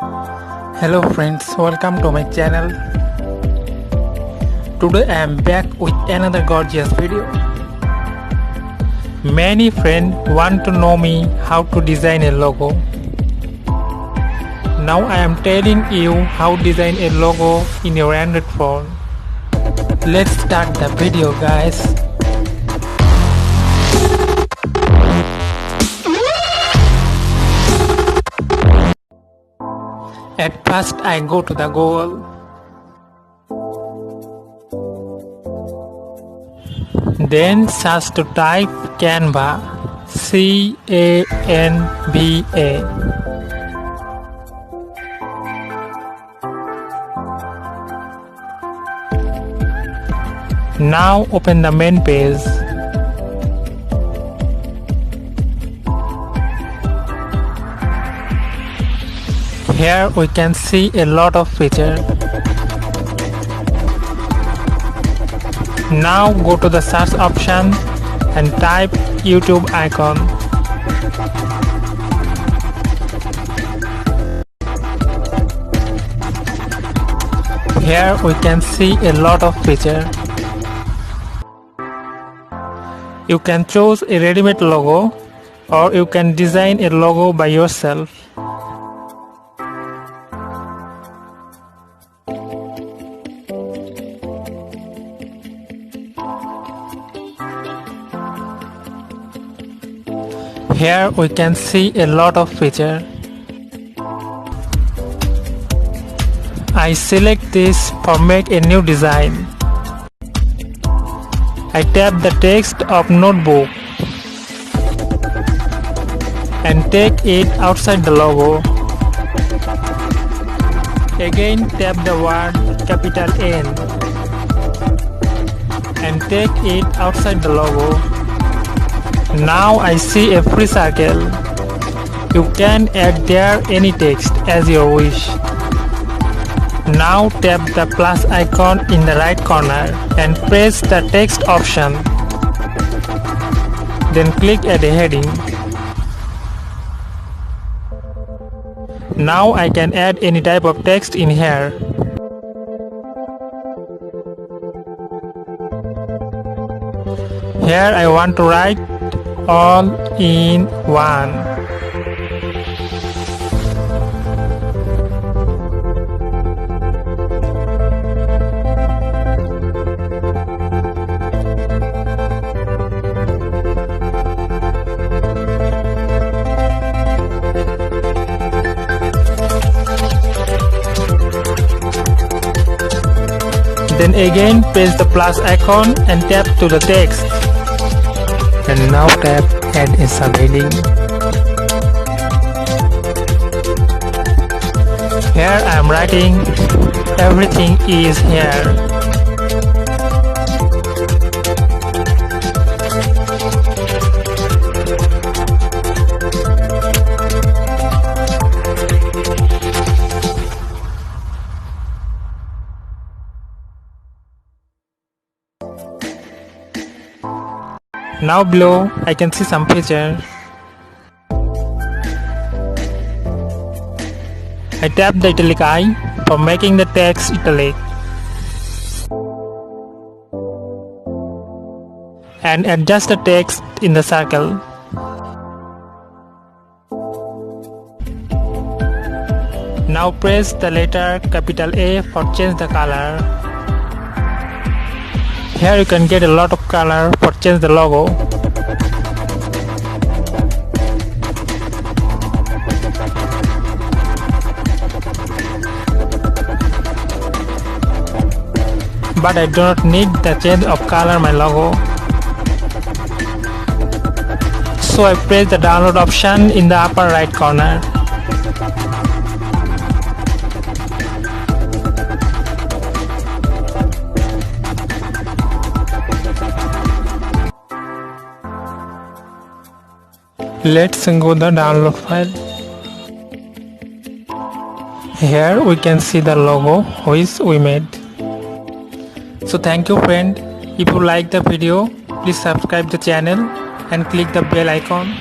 Hello friends, welcome to my channel. Today I am back with another gorgeous video. Many friends want to know me how to design a logo. Now I am telling you how to design a logo in your Android phone. Let's start the video, guys. At first I go to the Google. Then search to type Canva, C-A-N-V-A. Now open the main page. Here we can see a lot of features. Now go to the search option and type YouTube icon. Here we can see a lot of features. You can choose a ready-made logo or you can design a logo by yourself. Here we can see a lot of features. I select this for make a new design. I tap the text of notebook and take it outside the logo. Again tap the word capital N and take it outside the logo. Now I see a free circle. You can add there any text as you wish. Now tap the plus icon in the right corner and press the text option. Then click add a heading. Now I can add any type of text in here. Here I want to write all in one. Then again press the plus icon and tap to the text. And now tap add a subheading. Here I am writing everything is here. Now below I can see some features. I tap the italic eye for making the text italic and adjust the text in the circle. Now press the letter capital A for change the color. Here you can get a lot of color for change the logo. But I do not need the change of color my logo. So I press the download option in the upper right corner. Let's go the download file. Here we can see the logo which we made. So thank you friend. If you like the video, please subscribe the channel and click the bell icon.